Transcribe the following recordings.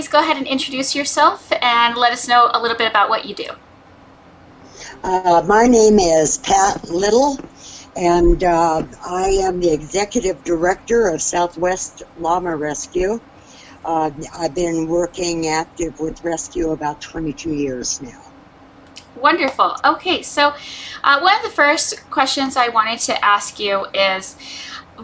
please go ahead and introduce yourself and let us know a little bit about what you do. My name is Pat Little, and I am the Executive Director of Southwest Llama Rescue. I've been working active with rescue about 22 years now. Wonderful. Okay, so one of the first questions I wanted to ask you is,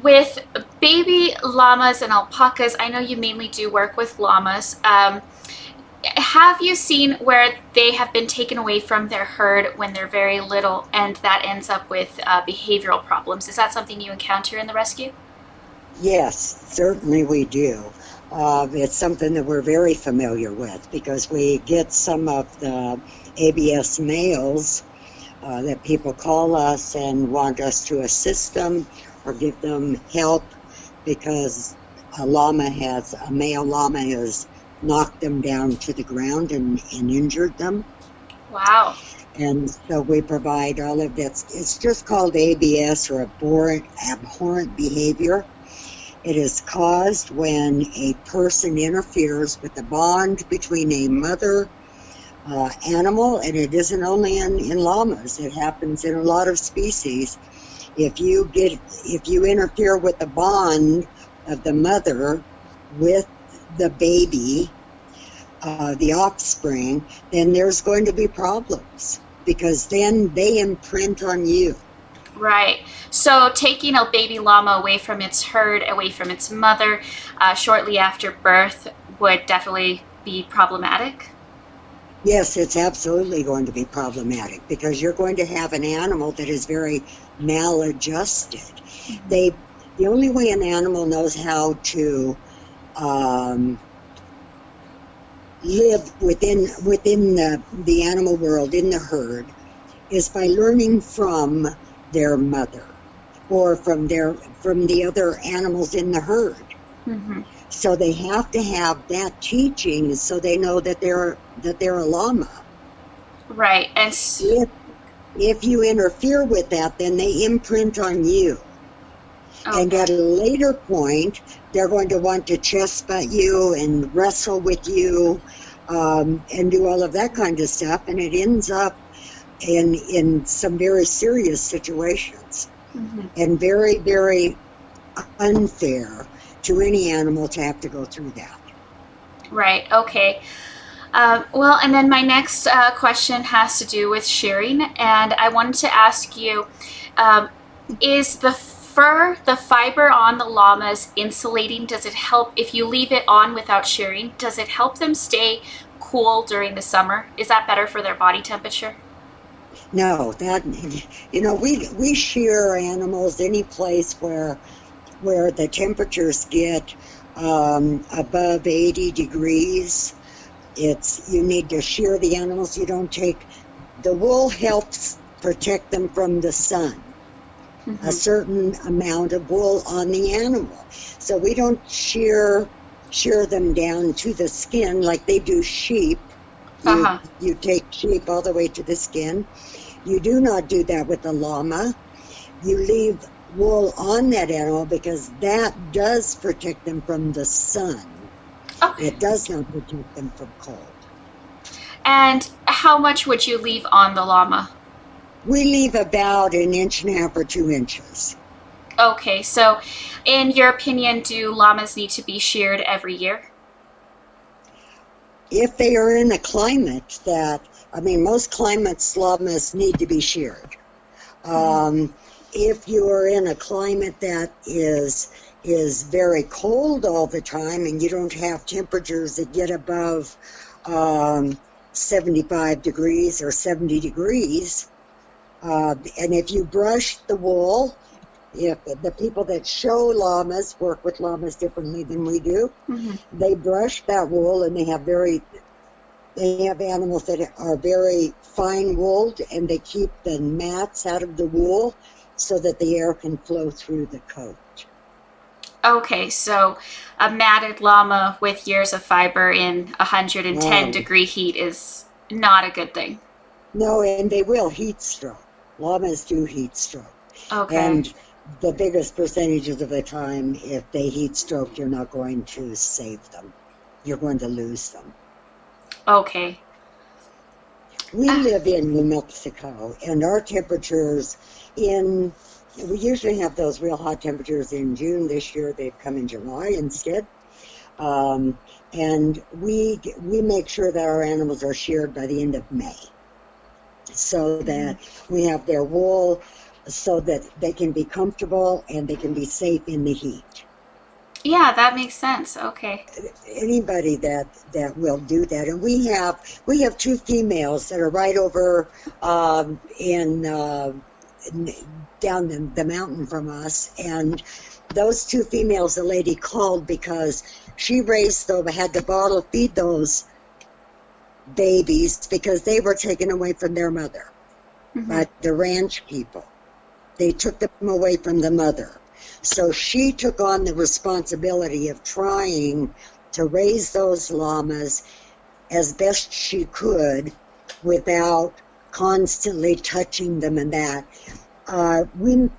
with baby llamas and alpacas, I know you mainly do work with llamas. Have you seen where they have been taken away from their herd when they're very little and that ends up with behavioral problems? Is that something you encounter in the rescue? Yes, certainly we do. It's something that we're very familiar with because we get some of the ABS males that people call us and want us to assist them or give them help because a male llama has knocked them down to the ground and injured them. Wow. And so we provide all of that. It's just called ABS, or abhorrent behavior. It is caused when a person interferes with the bond between a mother animal, and it isn't only in llamas. It happens in a lot of species. If you interfere with the bond of the mother with the baby, the offspring, then there's going to be problems because then they imprint on you. Right. So taking a baby llama away from its herd, away from its mother, shortly after birth would definitely be problematic? Yes, it's absolutely going to be problematic because you're going to have an animal that is very maladjusted. The only way an animal knows how to live within the animal world, in the herd, is by learning from their mother or from the other animals in the herd. Mm-hmm. So they have to have that teaching so they know that they're a llama. Right. And if you interfere with that, then they imprint on you. Okay. And at a later point, they're going to want to chest butt you and wrestle with you and do all of that kind of stuff. And it ends up in some very serious situations. Mm-hmm. And very, very unfair to any animal to have to go through that. Right. Okay. Well, and then my next question has to do with shearing. And I wanted to ask you, is the fur, the fiber on the llamas insulating? Does it help if you leave it on without shearing? Does it help them stay cool during the summer? Is that better for their body temperature? No, we shear animals any place where the temperatures get above 80 degrees. You need to shear the animals. The wool helps protect them from the sun. Mm-hmm. A certain amount of wool on the animal. So we don't shear them down to the skin like they do sheep. You take sheep all the way to the skin. You do not do that with the llama. You leave wool on that animal because that does protect them from the sun. Okay. It does not protect them from cold. And how much would you leave on the llama? We leave about 1.5 inches or 2 inches. Okay, so in your opinion, do llamas need to be sheared every year? If they are in a climate most climates, llamas need to be sheared. If you are in a climate that is very cold all the time and you don't have temperatures that get above 75 degrees or 70 degrees, and if you brush the wool, if the people that show llamas work with llamas differently than we do, mm-hmm. They brush that wool, and they have animals that are very fine wooled, and they keep the mats out of the wool so that the air can flow through the coat. Okay, so a matted llama with years of fiber in 110 degree heat is not a good thing. No, and they will heat stroke. Llamas do heat stroke. Okay. And the biggest percentages of the time, if they heat stroke, you're not going to save them. you're going to lose them. Okay. We live in New Mexico, and our temperatures we usually have those real hot temperatures in June. This year they've come in July instead. And we make sure that our animals are sheared by the end of May, so that we have their wool so that they can be comfortable and they can be safe in the heat. Yeah, that makes sense. Okay. Anybody that will do that, and we have two females that are right over down the mountain from us, and those two females, the lady called because she had to bottle feed those babies because they were taken away from their mother by the ranch people. They took them away from the mother. So she took on the responsibility of trying to raise those llamas as best she could without constantly touching them and that. We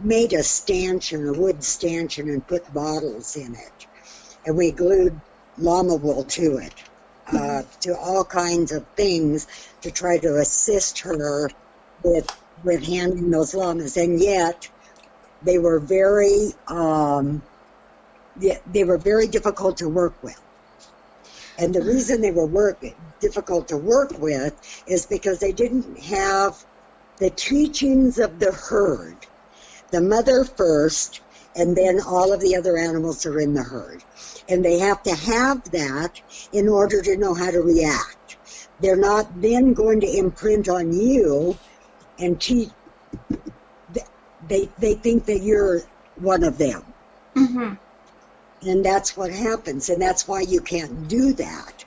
made a stanchion, a wood stanchion, and put bottles in it. And we glued llama wool to it, to all kinds of things to try to assist her with handling those llamas. And yet, they were very difficult to work with. And the reason they were difficult to work with is because they didn't have the teachings of the herd. The mother first, and then all of the other animals are in the herd. And they have to have that in order to know how to react. They're not then going to imprint on you and teach. They think that you're one of them. And that's what happens, and that's why you can't do that.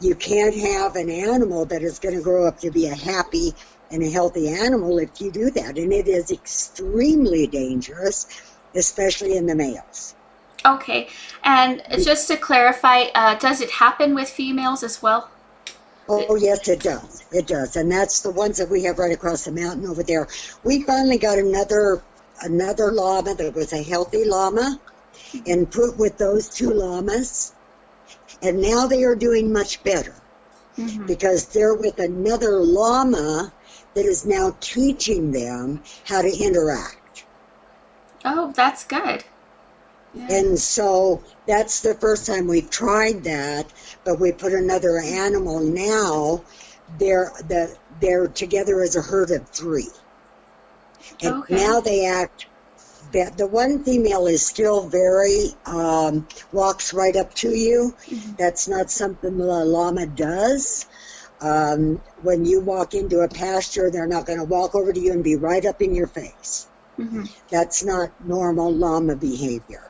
You can't have an animal that is going to grow up to be a happy and a healthy animal if you do that, and it is extremely dangerous, especially in the males. Okay, and just to clarify, does it happen with females as well? Oh, yes, it does. It does, and that's the ones that we have right across the mountain over there. We finally got another llama that was a healthy llama and put with those two llamas, and now they are doing much better because they're with another llama that is now teaching them how to interact. Oh, that's good. Yeah. And so that's the first time we've tried that, but we put another animal now. They're together as a herd of 3. And now they act. The one female is still very, walks right up to you. That's not something the llama does. When you walk into a pasture, they're not going to walk over to you and be right up in your face. That's not normal llama behavior.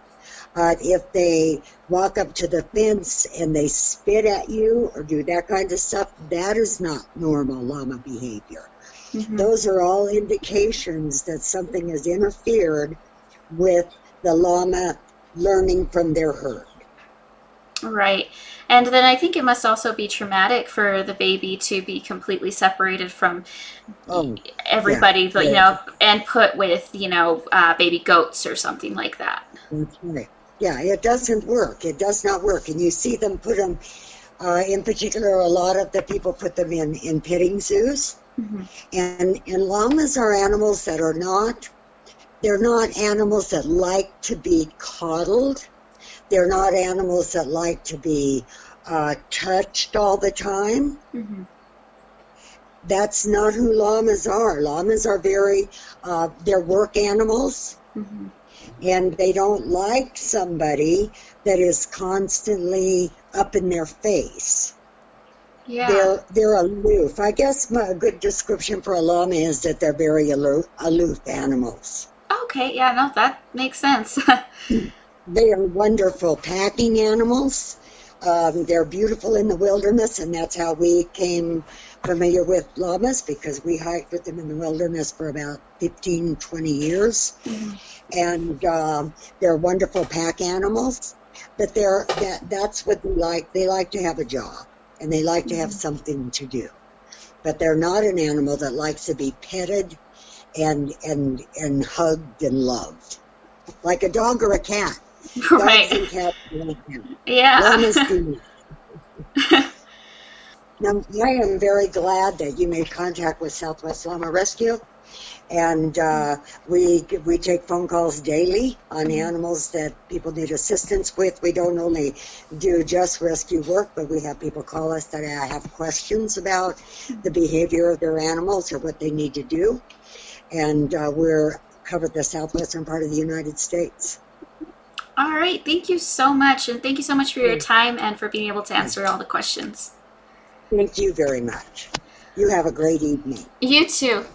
If they walk up to the fence and they spit at you or do that kind of stuff, that is not normal llama behavior. Those are all indications that something has interfered with the llama learning from their herd. Right. And then I think it must also be traumatic for the baby to be completely separated from everybody, and put with, baby goats or something like that. That's right. Yeah, it doesn't work. It does not work. And you see them put them, in particular, a lot of the people put them in petting zoos. And llamas are animals that are not, they're not animals that like to be coddled. They're not animals that like to be touched all the time. That's not who llamas are. Llamas are they're work animals. And they don't like somebody that is constantly up in their face. Yeah. They're aloof. I guess a good description for a llama is that they're very aloof animals. Okay, yeah, no, that makes sense. They are wonderful packing animals. They're beautiful in the wilderness, and that's how we came familiar with llamas, because we hiked with them in the wilderness for about 15, 20 years. And they're wonderful pack animals, but that's what they like. They like to have a job, and they like to have something to do. But they're not an animal that likes to be petted and hugged and loved, like a dog or a cat. Right. Dogs and cats like that. Yeah. Llamas do not. Now, I am very glad that you made contact with Southwest Llama Rescue, and we take phone calls daily on animals that people need assistance with. We don't only do just rescue work, but we have people call us that have questions about the behavior of their animals or what they need to do, and we're covered the southwestern part of the United States. All right, thank you so much, and thank you so much for your time and for being able to answer all the questions. Thank you very much. You have a great evening. You too.